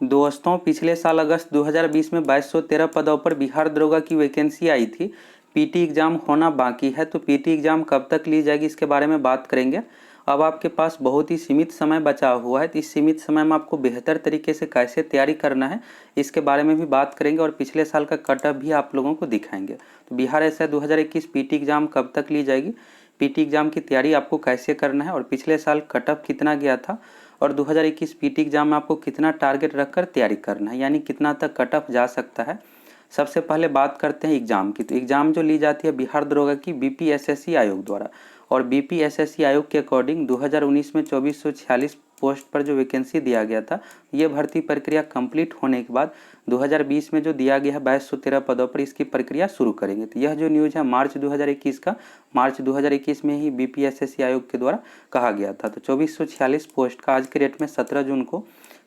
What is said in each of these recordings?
दोस्तों, पिछले साल अगस्त 2020 में 2213 पदों पर बिहार दरोगा की वैकेंसी आई थी। पीटी एग्ज़ाम होना बाकी है, तो पीटी एग्ज़ाम कब तक ली जाएगी इसके बारे में बात करेंगे। अब आपके पास बहुत ही सीमित समय बचा हुआ है, तो इस सीमित समय में आपको बेहतर तरीके से कैसे तैयारी करना है इसके बारे में भी बात करेंगे और पिछले साल का कट ऑफ भी आप लोगों को दिखाएंगे। तो बिहार एसआई 2021 पीटी एग्ज़ाम कब तक ली जाएगी, पीटी एग्ज़ाम की तैयारी आपको कैसे करना है और पिछले साल कट ऑफ कितना गया था और 2021 पीटी एग्ज़ाम में आपको कितना टारगेट रखकर तैयारी करना है, यानी कितना तक कट ऑफ जा सकता है। सबसे पहले बात करते हैं एग्ज़ाम की। तो एग्ज़ाम जो ली जाती है बिहार दरोगा की बीपीएसएससी आयोग द्वारा, और बीपीएसएससी आयोग के अकॉर्डिंग 2019 में 2446 पोस्ट पर जो वैकेंसी दिया गया था, ये भर्ती प्रक्रिया कंप्लीट होने के बाद 2020 में जो दिया गया है 2213 पदों पर, इसकी प्रक्रिया शुरू करेंगे। तो यह जो न्यूज़ है मार्च 2021 का, मार्च 2021 में ही बीपीएसएससी आयोग के द्वारा कहा गया था। तो 2446 पोस्ट का आज के डेट में 17 जून को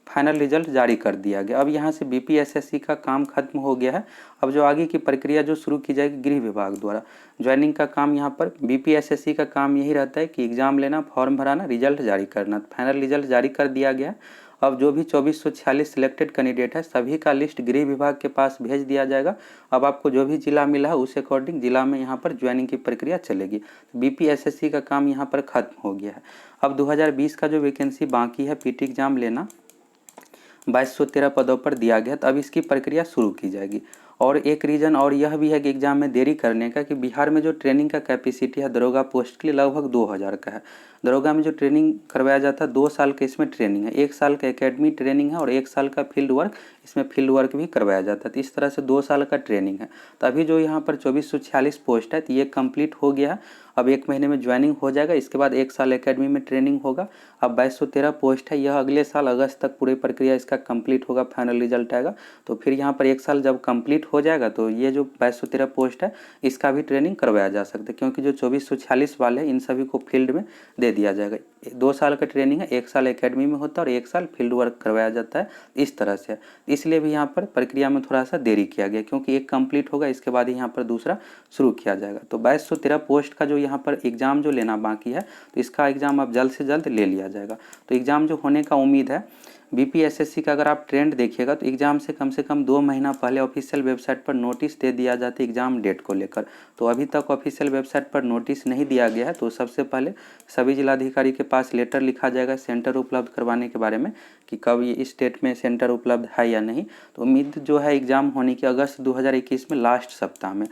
फाइनल रिजल्ट जारी कर दिया गया। अब यहाँ से बीपीएसएससी का काम खत्म हो गया है। अब जो आगे की प्रक्रिया जो शुरू की जाएगी गृह विभाग द्वारा, ज्वाइनिंग का काम यहाँ पर बीपीएसएससी का काम यही रहता है कि एग्ज़ाम लेना, फॉर्म भराना, रिजल्ट जारी करना। फाइनल रिजल्ट जारी कर दिया गया है। अब जो भी 2446 सिलेक्टेड कैंडिडेट है सभी का लिस्ट गृह विभाग के पास भेज दिया जाएगा। अब आपको जो भी जिला मिला है उस अकॉर्डिंग जिला में यहाँ पर ज्वाइनिंग की प्रक्रिया चलेगी। बीपीएसएससी का काम यहाँ पर खत्म हो गया है। अब 2020 का जो वैकेंसी बाकी है पीटी एग्ज़ाम लेना 2213 पदों पर दिया गया, तो अब इसकी प्रक्रिया शुरू की जाएगी। और एक रीज़न और यह भी है कि एग्ज़ाम में देरी करने का, कि बिहार में जो ट्रेनिंग का कैपेसिटी है दरोगा पोस्ट के लिए लगभग 2000 का है। दरोगा में जो ट्रेनिंग करवाया जाता है 2 साल का इसमें ट्रेनिंग है, 1 साल का एकेडमी ट्रेनिंग है और 1 साल का फील्ड वर्क, इसमें फील्ड वर्क भी करवाया जाता है। तो इस तरह से 2 साल का ट्रेनिंग है। तो अभी जो यहाँ पर 2446 पोस्ट है तो ये कंप्लीट हो गया है। अब 1 महीने में ज्वाइनिंग हो जाएगा, इसके बाद 1 साल एकेडमी में ट्रेनिंग होगा। अब 2213 पोस्ट है, यह अगले साल अगस्त तक पूरी प्रक्रिया इसका कंप्लीट होगा, फाइनल रिजल्ट आएगा। तो फिर यहाँ पर 1 साल जब कंप्लीट हो जाएगा तो ये जो 2213 पोस्ट है इसका भी ट्रेनिंग करवाया जा सकता है, क्योंकि जो 2446 वाले हैं इन सभी को फील्ड में दे दिया जाएगा। 2 साल का ट्रेनिंग है, 1 साल एकेडमी में होता है और 1 साल फील्ड वर्क करवाया जाता है, इस तरह से। इसलिए भी यहाँ पर प्रक्रिया में थोड़ा सा देरी किया गया, क्योंकि एक कंप्लीट होगा इसके बाद ही यहाँ पर दूसरा शुरू किया जाएगा। तो 2213 पोस्ट का जो यहाँ पर एग्ज़ाम जो लेना बाकी है तो इसका एग्ज़ाम अब जल्द से जल्द ले लिया जाएगा। तो एग्ज़ाम जो होने का उम्मीद है बीपीएसएससी का, अगर आप ट्रेंड देखिएगा तो एग्ज़ाम से कम 2 महीना पहले ऑफिशियल वेबसाइट पर नोटिस दे दिया जाता है एग्ज़ाम डेट को लेकर। तो अभी तक ऑफिशियल वेबसाइट पर नोटिस नहीं दिया गया है। तो सबसे पहले सभी जिलाधिकारी के पास लेटर लिखा जाएगा सेंटर उपलब्ध करवाने के बारे में, कि कब ये इस डेट में सेंटर उपलब्ध है या नहीं। तो उम्मीद जो है एग्ज़ाम होने की अगस्त 2021 में लास्ट सप्ताह में।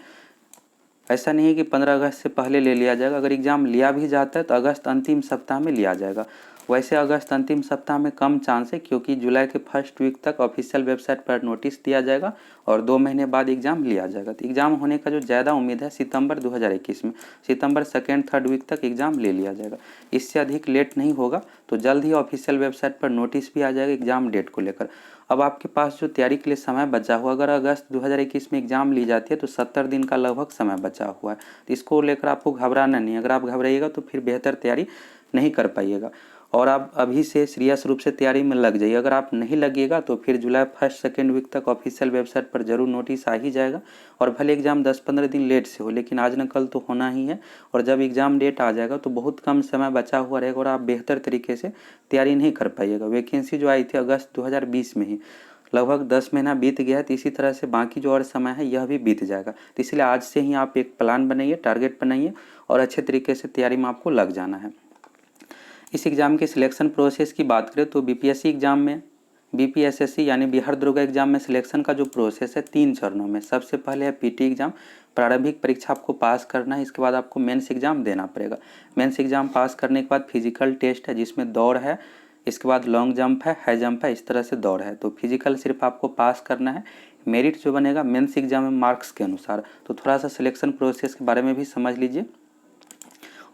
ऐसा नहीं है कि 15 अगस्त से पहले ले लिया जाएगा, अगर एग्ज़ाम लिया भी जाता है तो अगस्त अंतिम सप्ताह में लिया जाएगा। वैसे अगस्त अंतिम सप्ताह में कम चांस है, क्योंकि जुलाई के फर्स्ट वीक तक ऑफिशियल वेबसाइट पर नोटिस दिया जाएगा और 2 महीने बाद एग्ज़ाम लिया जाएगा। तो एग्ज़ाम होने का जो ज़्यादा उम्मीद है सितंबर 2021 में, सितंबर 2-3 वीक तक एग्ज़ाम ले लिया जाएगा। इससे अधिक लेट नहीं होगा, तो जल्द ही ऑफिशियल वेबसाइट पर नोटिस भी आ जाएगा एग्ज़ाम डेट को लेकर। अब आपके पास जो तैयारी के लिए समय बचा हुआ, अगर अगस्त 2021 में एग्ज़ाम ली जाती है तो 70 दिन का लगभग समय बचा हुआ है। तो इसको लेकर आपको घबराना नहीं, अगर आप घबराइएगा तो फिर बेहतर तैयारी नहीं कर पाइएगा। और आप अभी से सीरियस रूप से तैयारी में लग जाइए। अगर आप नहीं लगिएगा तो फिर जुलाई 1-2 वीक तक ऑफिशियल वेबसाइट पर जरूर नोटिस आ ही जाएगा। और भले एग्ज़ाम 10-15 दिन लेट से हो, लेकिन आज न कल तो होना ही है। और जब एग्ज़ाम डेट आ जाएगा तो बहुत कम समय बचा हुआ रहेगा और आप बेहतर तरीके से तैयारी नहीं कर पाइएगा। वैकेंसी जो आई थी अगस्त 2020 में ही, लगभग 10 महीना बीत गया है। तो इसी तरह से बाकी जो और समय है यह भी बीत जाएगा। तो इसलिए आज से ही आप एक प्लान बनाइए, टारगेट बनाइए और अच्छे तरीके से तैयारी में आपको लग जाना है। इस एग्ज़ाम के सिलेक्शन प्रोसेस की बात करें तो बीपीएससी एग्ज़ाम में, बीपीएसएससी यानी बिहार दरोगा एग्ज़ाम में सिलेक्शन का जो प्रोसेस है 3 चरणों में। सबसे पहले है पीटी एग्ज़ाम, प्रारंभिक परीक्षा आपको पास करना है। इसके बाद आपको मेंस एग्ज़ाम देना पड़ेगा। मेंस एग्ज़ाम पास करने के बाद फिजिकल टेस्ट है जिसमें दौड़ है, इसके बाद लॉन्ग जंप है, हाई जंप है, इस तरह से दौड़ है। तो फिजिकल सिर्फ आपको पास करना है। मेरिट जो बनेगा मेंस एग्ज़ाम में मार्क्स के अनुसार। तो थोड़ा सा सिलेक्शन प्रोसेस के बारे में भी समझ लीजिए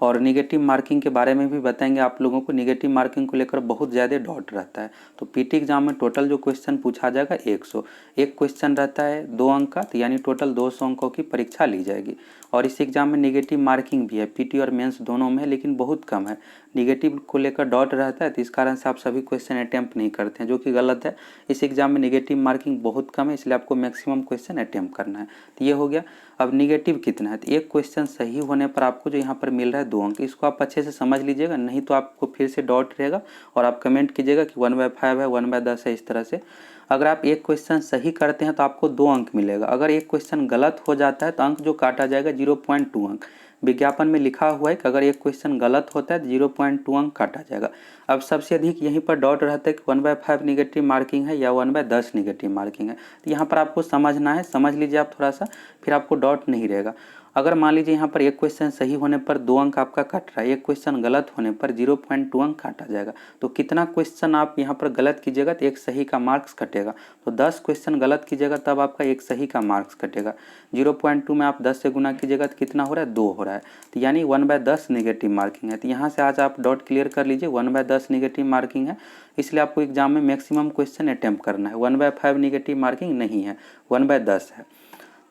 और निगेटिव मार्किंग के बारे में भी बताएंगे आप लोगों को। निगेटिव मार्किंग को लेकर बहुत ज़्यादा डाउट रहता है। तो पीटी एग्ज़ाम में टोटल जो क्वेश्चन पूछा जाएगा 100, एक क्वेश्चन रहता है 2 अंक का, तो यानी टोटल 200 अंकों की परीक्षा ली जाएगी। और इस एग्ज़ाम में निगेटिव मार्किंग भी है, पीटी और मेंस दोनों में है, लेकिन बहुत कम है। निगेटिव को लेकर डाउट रहता है, तो इस कारण से आप सभी क्वेश्चन अटैम्प्ट नहीं करते हैं, जो कि गलत है। इस एग्ज़ाम में निगेटिव मार्किंग बहुत कम है, इसलिए आपको मैक्सिमम क्वेश्चन अटैम्प्ट करना है। तो ये हो गया। अब निगेटिव कितना है, तो एक क्वेश्चन सही होने पर आपको जो यहाँ पर मिल रहा है है 2 अंक। इसको आप अच्छे से समझ लीजिएगा, नहीं तो आपको फिर से डाउट रहेगा और आप कमेंट कीजिएगा कि 1/5 है, 1/10 है, इस तरह से। अगर आप एक क्वेश्चन सही करते हैं तो आपको 2 अंक मिलेगा। अगर एक क्वेश्चन गलत हो जाता है तो अंक जो काटा जाएगा 0.2 अंक। विज्ञापन में लिखा हुआ है कि अगर एक क्वेश्चन गलत होता है तो 0.2 अंक काटा जाएगा। अब सबसे अधिक यहीं पर डाउट रहता है कि 1/5 निगेटिव मार्किंग है या 1/10 निगेटिव मार्किंग है। तो यहाँ पर आपको समझना है, समझ लीजिए आप थोड़ा सा, फिर आपको डाउट नहीं रहेगा। अगर मान लीजिए यहाँ पर एक क्वेश्चन सही होने पर 2 अंक आपका कट रहा है, एक क्वेश्चन गलत होने पर 0.2 अंक काटा जाएगा। तो कितना क्वेश्चन आप यहाँ पर गलत कीजिएगा तो एक सही का मार्क्स कटेगा। तो 10 क्वेश्चन गलत कीजिएगा तब आपका एक सही का मार्क्स कटेगा। 0.2 में आप 10 से गुना कीजिएगा तो कितना हो रहा है, 2 हो रहा है। तो यानी 1/10 निगेटिव मार्किंग है। तो यहाँ से आज आप डाउट क्लियर कर लीजिए, 1/10 निगेटिव मार्किंग है। इसलिए आपको एग्जाम में मैक्सिमम क्वेश्चन अटेम्प्ट करना है। 1/5 निगेटिव मार्किंग नहीं है, 1/10 है।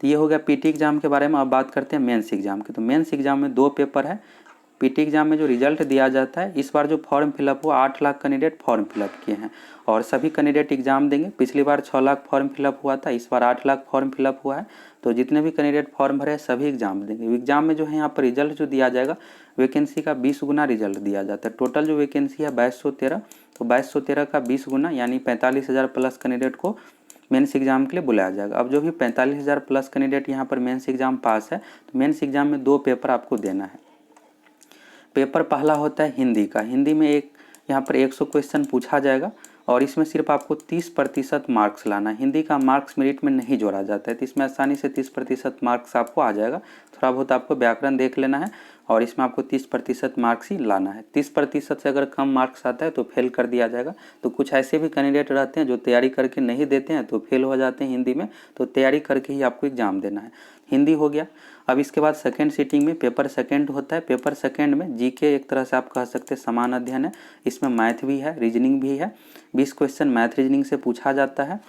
तो ये हो गया पीटी एग्जाम के बारे में। अब बात करते हैं मेंस एग्जाम की। तो मेंस एग्जाम में 2 पेपर है। पीटी एग्जाम में जो रिजल्ट दिया जाता है, इस बार जो फॉर्म फिलअप हुआ 8 लाख कैंडिडेट फॉर्म फिलअप किए हैं और सभी कैंडिडेट एग्जाम देंगे। पिछली बार 6 लाख फॉर्म फिलअप हुआ था, इस बार 8 लाख फॉर्म फिलअप हुआ है। तो जितने भी कैंडिडेट फॉर्म भरे सभी एग्जाम देंगे। एग्जाम में जो है यहाँ पर रिजल्ट जो दिया जाएगा, वैकेंसी का 20 गुना रिजल्ट दिया जाता है। टोटल जो वैकेंसी है 2213, तो 2213 का 20 गुना यानी 45,000 प्लस कैंडिडेट को मेंस एग्जाम के लिए बुलाया जाएगा। अब जो भी 45,000 प्लस कैंडिडेट यहाँ पर मेंस एग्जाम पास है, तो मेंस एग्जाम में 2 पेपर आपको देना है। पेपर पहला होता है हिंदी का। हिंदी में यहाँ पर 100 क्वेश्चन पूछा जाएगा और इसमें सिर्फ आपको 30% मार्क्स लाना है। हिंदी का मार्क्स मेरिट में नहीं जोड़ा जाता है, तो इसमें आसानी से 30% मार्क्स आपको आ जाएगा। थोड़ा बहुत आपको व्याकरण देख लेना है और इसमें आपको 30% मार्क्स ही लाना है। 30% से अगर कम मार्क्स आता है तो फेल कर दिया जाएगा। तो कुछ ऐसे भी कैंडिडेट रहते हैं जो तैयारी करके नहीं देते हैं तो फेल हो जाते हैं हिंदी में, तो तैयारी करके ही आपको एग्जाम देना है। हिंदी हो गया। अब इसके बाद सेकेंड सीटिंग में पेपर सेकेंड होता है। पेपर सेकेंड में जीके एक तरह से आप कह सकते हैं समान अध्ययन है। इसमें मैथ भी है, रीजनिंग भी है। 20 क्वेश्चन मैथ रीजनिंग से पूछा जाता है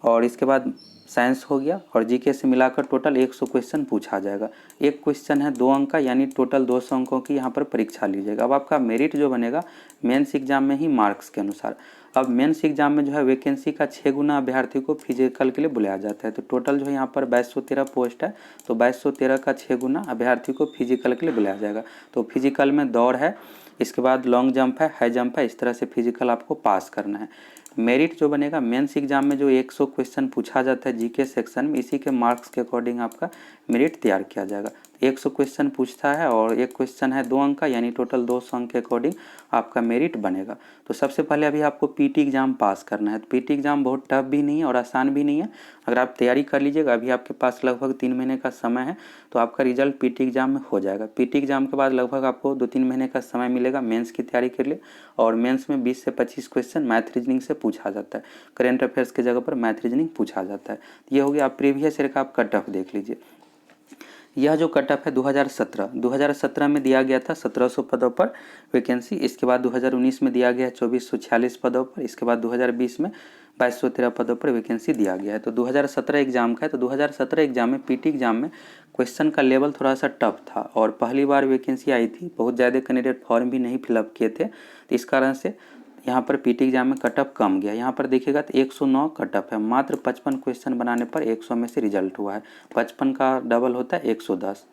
और इसके बाद साइंस हो गया और जीके से मिलाकर टोटल 100 क्वेश्चन पूछा जाएगा। एक क्वेश्चन है 2 अंक का, यानी टोटल 200 अंकों की यहाँ पर परीक्षा ली जाएगा। अब आपका मेरिट जो बनेगा मेंस एग्जाम में ही मार्क्स के अनुसार। अब मेंस एग्जाम में जो है वैकेंसी का 6 गुना अभ्यर्थी को फिजिकल के लिए बुलाया जाता है। तो टोटल जो है यहाँ पर 2213 पोस्ट है, तो 2213 का 6 गुना अभ्यर्थी को फिजिकल के लिए बुलाया जाएगा। तो फिजिकल में दौड़ है, इसके बाद लॉन्ग जंप है, हाई जंप है, इस तरह से फिजिकल आपको पास करना है। मेरिट जो बनेगा मेंस एग्जाम में जो 100 क्वेश्चन पूछा जाता है जीके सेक्शन में, इसी के मार्क्स के अकॉर्डिंग आपका मेरिट तैयार किया जाएगा। 100 क्वेश्चन पूछता है और एक क्वेश्चन है 2 अंक का, यानी टोटल 200 अंक के अकॉर्डिंग आपका मेरिट बनेगा। तो सबसे पहले अभी आपको पीटी एग्जाम पास करना है। तो पीटी एग्जाम बहुत टफ भी नहीं है और आसान भी नहीं है। अगर आप तैयारी कर लीजिएगा, अभी आपके पास लगभग 3 महीने का समय है, तो आपका रिजल्ट पीटी एग्जाम में हो जाएगा। पीटी एग्जाम के बाद लगभग आपको 2-3 महीने का समय मिलेगा मेंस की तैयारी के लिए। और मेंस में 20 से 25 क्वेश्चन मैथ रीजनिंग से पूछा जाता है। करेंट अफेयर्स की जगह पर मैथ रीजनिंग पूछा जाता है। ये हो गया। आप प्रीवियस ईयर का आप कट ऑफ देख लीजिए। यह जो कट ऑफ है 2017 में दिया गया था 1700 पदों पर वैकेंसी। इसके बाद 2019 में दिया गया है 2446 पदों पर। इसके बाद 2020 में 2213 पदों पर वैकेंसी दिया गया है। तो 2017 एग्जाम का है। तो 2017 एग्जाम में पीटी एग्जाम में क्वेश्चन का लेवल थोड़ा सा टफ था और पहली बार वैकेंसी आई थी, बहुत ज़्यादा कैंडिडेट फॉर्म भी नहीं फिलअप किए थे। तो इस कारण से यहाँ पर पीटी एग्जाम में कट ऑफ कम गया। यहाँ पर देखिएगा तो 109 कट ऑफ है। मात्र 55 क्वेश्चन बनाने पर 100 में से रिजल्ट हुआ है। 55 का डबल होता है 110।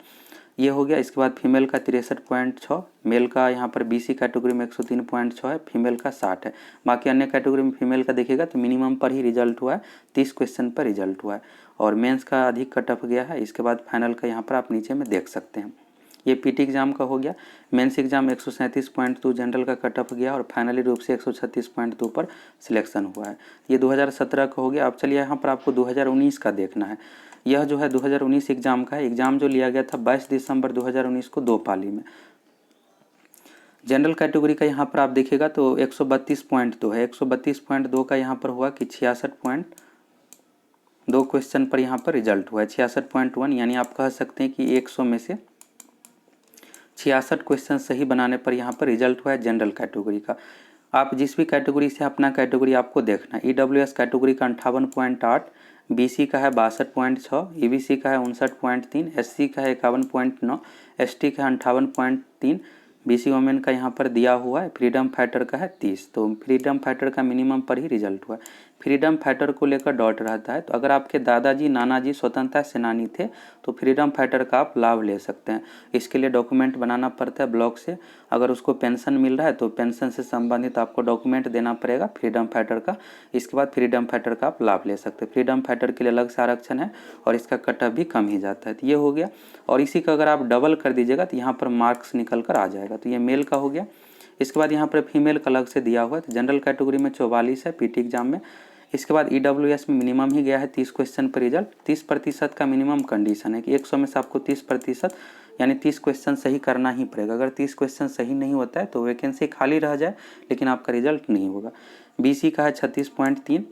ये हो गया। इसके बाद फीमेल का 63.6, मेल का यहाँ पर बीसी कैटेगरी में 103.6 है, फीमेल का 60 है। बाकी अन्य कैटेगरी में फीमेल का देखिएगा तो मिनिमम पर ही रिजल्ट हुआ है, 30 क्वेश्चन पर रिजल्ट हुआ है। और मेंस का अधिक कट ऑफ गया है। इसके बाद फाइनल का यहाँ पर आप नीचे में देख सकते हैं। ये पीटी एग्जाम का हो गया। मेंस एग्जाम 137.2 जनरल का कट ऑफ गया और फाइनली रूप से 136.2 पर सिलेक्शन हुआ है। ये 2017 का हो गया। अब चलिए यहाँ पर आपको 2019 का देखना है। यह जो है 2019 एग्जाम का है। एग्जाम जो लिया गया था 22 दिसंबर 2019 को 2 पाली में। जनरल कैटेगरी का यहाँ पर आप देखिएगा तो 132.2 है। 132.2 का यहाँ पर हुआ कि 66.2 क्वेश्चन पर यहाँ पर रिजल्ट हुआ है। 66.1 यानी आप कह सकते हैं कि 100 में से 66 क्वेश्चन सही बनाने पर यहाँ पर रिजल्ट हुआ है जनरल कैटेगरी का। आप जिस भी कैटेगरी से अपना कैटेगरी आपको देखना है। ईडब्ल्यूएस कैटेगरी का 58.8, बीसी का है 62.6, ईबीसी का है 59.3, एससी का है 51.9, एसटी का है 58.3, बीसी वोमेन का यहाँ पर दिया हुआ है। फ्रीडम फाइटर का है 30। तो फ्रीडम फाइटर का मिनिमम पर ही रिजल्ट हुआ है। फ्रीडम फाइटर को लेकर डॉट रहता है। तो अगर आपके दादाजी नानाजी स्वतंत्रता सेनानी थे तो फ्रीडम फाइटर का आप लाभ ले सकते हैं। इसके लिए डॉक्यूमेंट बनाना पड़ता है ब्लॉक से। अगर उसको पेंशन मिल रहा है तो पेंशन से संबंधित आपको डॉक्यूमेंट देना पड़ेगा फ्रीडम फाइटर का। इसके बाद फ्रीडम फाइटर का आप लाभ ले सकते हैं। फ्रीडम फाइटर के लिए अलग से आरक्षण है और इसका कट ऑफ भी कम ही जाता है। तो ये हो गया। और इसी का अगर आप डबल कर दीजिएगा तो यहाँ पर मार्क्स निकल कर आ जाएगा। तो ये मेल का हो गया। इसके बाद यहाँ पर फीमेल का अलग से दिया हुआ है। तो जनरल कैटेगरी में 44 है पीटी एग्जाम में। इसके बाद ईडब्ल्यूएस में मिनिमम ही गया है 30 क्वेश्चन पर रिजल्ट। 30% का मिनिमम कंडीशन है कि 100 में से आपको 30% यानी 30 क्वेश्चन सही करना ही पड़ेगा। अगर 30 क्वेश्चन सही नहीं होता है तो वैकेंसी खाली रह जाए लेकिन आपका रिजल्ट नहीं होगा। बीसी का है 36.3।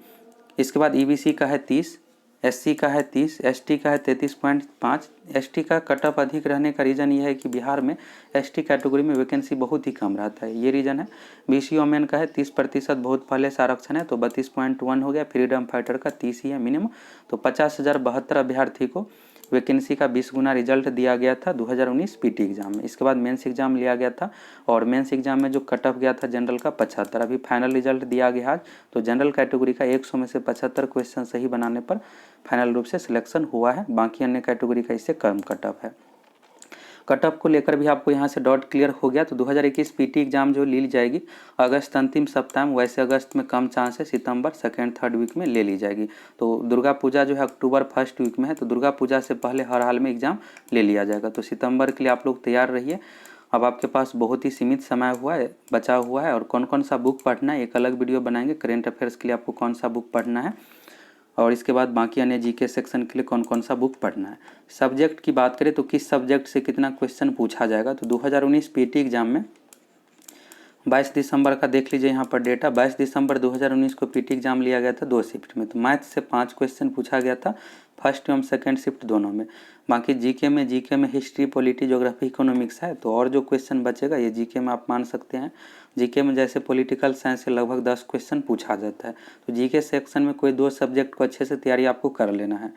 इसके बाद ईबीसी का है 30, एससी का है 30, एसटी का है 33.5। एसटी का कट ऑफ अधिक रहने का रीज़न ये है कि बिहार में एसटी कैटेगरी में वैकेंसी बहुत ही कम रहता है, ये रीज़न है। बीसी वोमेन का है 30%, बहुत पहले से आरक्षण है तो 32.1 हो गया। फ्रीडम फाइटर का 30 ही है मिनिमम। तो 50,072 अभ्यर्थी को वैकेंसी का 20 गुना रिजल्ट दिया गया था 2019 पीटी एग्जाम में। इसके बाद मेंस एग्जाम लिया गया था और मेंस एग्जाम में जो कट ऑफ गया था जनरल का 75। अभी फाइनल रिजल्ट दिया गया आज। तो जनरल कैटेगरी का 100 में से 75 क्वेश्चन सही बनाने पर फाइनल रूप से सिलेक्शन हुआ है। बाकी अन्य कैटेगरी का इससे कम कट ऑफ है। कट ऑफ को लेकर भी आपको यहाँ से डॉट क्लियर हो गया। तो 2021 पीटी एग्जाम जो ली जाएगी अगस्त अंतिम सप्ताह में, वैसे अगस्त में कम चांस है, सितंबर 2nd-3rd वीक में ले ली जाएगी। तो दुर्गा पूजा जो है अक्टूबर 1st वीक में है, तो दुर्गा पूजा से पहले हर हाल में एग्जाम ले लिया जाएगा। तो सितंबर के लिए आप लोग तैयार रहिए। अब आपके पास बहुत ही सीमित समय बचा हुआ है और कौन कौन सा बुक पढ़ना है एक अलग वीडियो बनाएंगे। करेंट अफेयर्स के लिए आपको कौन सा बुक पढ़ना है और इसके बाद बाकी अन्य जीके सेक्शन के लिए कौन कौन सा बुक पढ़ना है। सब्जेक्ट की बात करें तो किस सब्जेक्ट से कितना क्वेश्चन पूछा जाएगा। तो 2019 पीटी एग्जाम में 22 दिसंबर का देख लीजिए यहाँ पर डेटा। 22 दिसंबर 2019 को पीटी एग्जाम लिया गया था 2 शिफ्ट में। तो मैथ से 5 क्वेश्चन पूछा गया था फर्स्ट एवं सेकंड शिफ्ट दोनों में। बाकी जीके में हिस्ट्री, पॉलिटी, ज्योग्राफी, इकोनॉमिक्स है। तो और जो क्वेश्चन बचेगा ये जीके में आप मान सकते हैं। जीके में जैसे पॉलिटिकल साइंस से लगभग 10 क्वेश्चन पूछा जाता है। तो जीके सेक्शन में कोई 2 सब्जेक्ट को अच्छे से तैयारी आपको कर लेना है।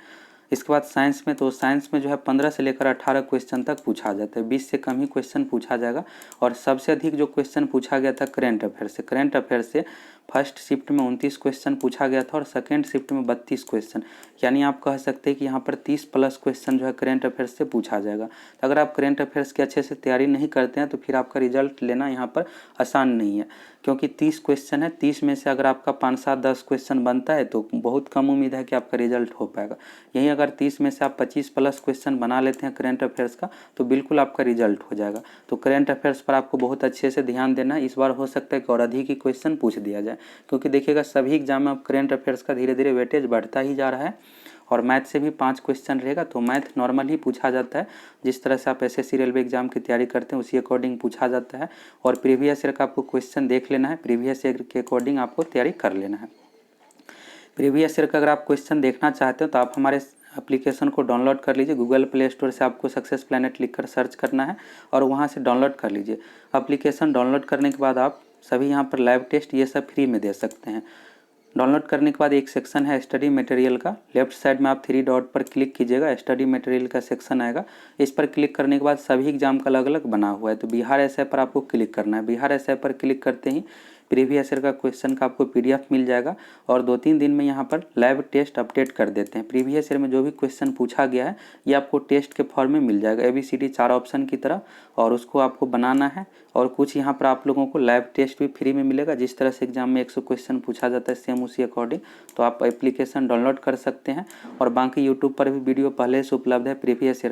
इसके बाद साइंस में, तो साइंस में जो है 15 से लेकर 18 क्वेश्चन तक पूछा जाता है, 20 से कम ही क्वेश्चन पूछा जाएगा। और सबसे अधिक जो क्वेश्चन पूछा गया था करेंट अफेयर से। करेंट अफेयर से फर्स्ट शिफ्ट में 29 क्वेश्चन पूछा गया था और सेकेंड शिफ्ट में 32 क्वेश्चन, यानी आप कह सकते हैं कि यहाँ पर 30+ क्वेश्चन जो है करेंट अफेयर्स से पूछा जाएगा। तो अगर आप करेंट अफेयर्स की अच्छे से तैयारी नहीं करते हैं तो फिर आपका रिजल्ट लेना यहाँ पर आसान नहीं है, क्योंकि 30 क्वेश्चन है। 30 में से अगर आपका 5, 7, 10 क्वेश्चन बनता है तो बहुत कम उम्मीद है कि आपका रिजल्ट हो पाएगा। यहीं अगर 30 में से आप 25+ क्वेश्चन बना लेते हैं करेंट अफेयर्स का तो बिल्कुल आपका रिजल्ट हो जाएगा। तो करेंट अफेयर्स पर आपको बहुत अच्छे से ध्यान देना है। इस बार हो सकता है कि और अधिक ही क्वेश्चन पूछ दिया जाए, क्योंकि देखिएगा सभी एग्जाम में अब करेंट अफेयर्स का धीरे धीरे वेटेज बढ़ता ही जा रहा है। और मैथ से भी 5 क्वेश्चन रहेगा। तो मैथ नॉर्मल ही पूछा जाता है, जिस तरह से आप एसएससी रेलवे एग्जाम की तैयारी करते हैं उसी अकॉर्डिंग पूछा जाता है। और प्रीवियस ईयर का आपको क्वेश्चन देख लेना है, प्रीवियस ईयर के अकॉर्डिंग आपको तैयारी कर लेना है। प्रीवियस ईयर का अगर आप क्वेश्चन देखना चाहते हो तो आप हमारे एप्लीकेशन को डाउनलोड कर लीजिए। गूगल प्ले स्टोर से आपको सक्सेस प्लैनेट लिखकर सर्च करना है और वहाँ से डाउनलोड कर लीजिए। एप्लीकेशन डाउनलोड करने के बाद आप सभी यहाँ पर लाइव टेस्ट ये सब फ्री में दे सकते हैं। डाउनलोड करने के बाद एक सेक्शन है स्टडी मटेरियल का, लेफ्ट साइड में आप 3 डॉट पर क्लिक कीजिएगा, स्टडी मटेरियल का सेक्शन आएगा। इस पर क्लिक करने के बाद सभी एग्जाम का अलग अलग बना हुआ है। तो बिहार एसआई पर आपको क्लिक करना है। बिहार एसआई पर क्लिक करते ही प्रीवियस ईयर का क्वेश्चन का आपको PDF मिल जाएगा और 2-3 दिन में यहाँ पर लाइव टेस्ट अपडेट कर देते हैं। प्रीवियस ईयर में जो भी क्वेश्चन पूछा गया है ये आपको टेस्ट के फॉर्म में मिल जाएगा, ABCD 4 ऑप्शन की तरह, और उसको आपको बनाना है। और कुछ यहाँ पर आप लोगों को लाइव टेस्ट भी फ्री में मिलेगा। जिस तरह से एग्जाम में 100 क्वेश्चन पूछा जाता है सेम उसी अकॉर्डिंग। तो आप एप्लीकेशन डाउनलोड कर सकते हैं और बाकी यूट्यूब पर भी वीडियो पहले से उपलब्ध है प्रीवियस ईयर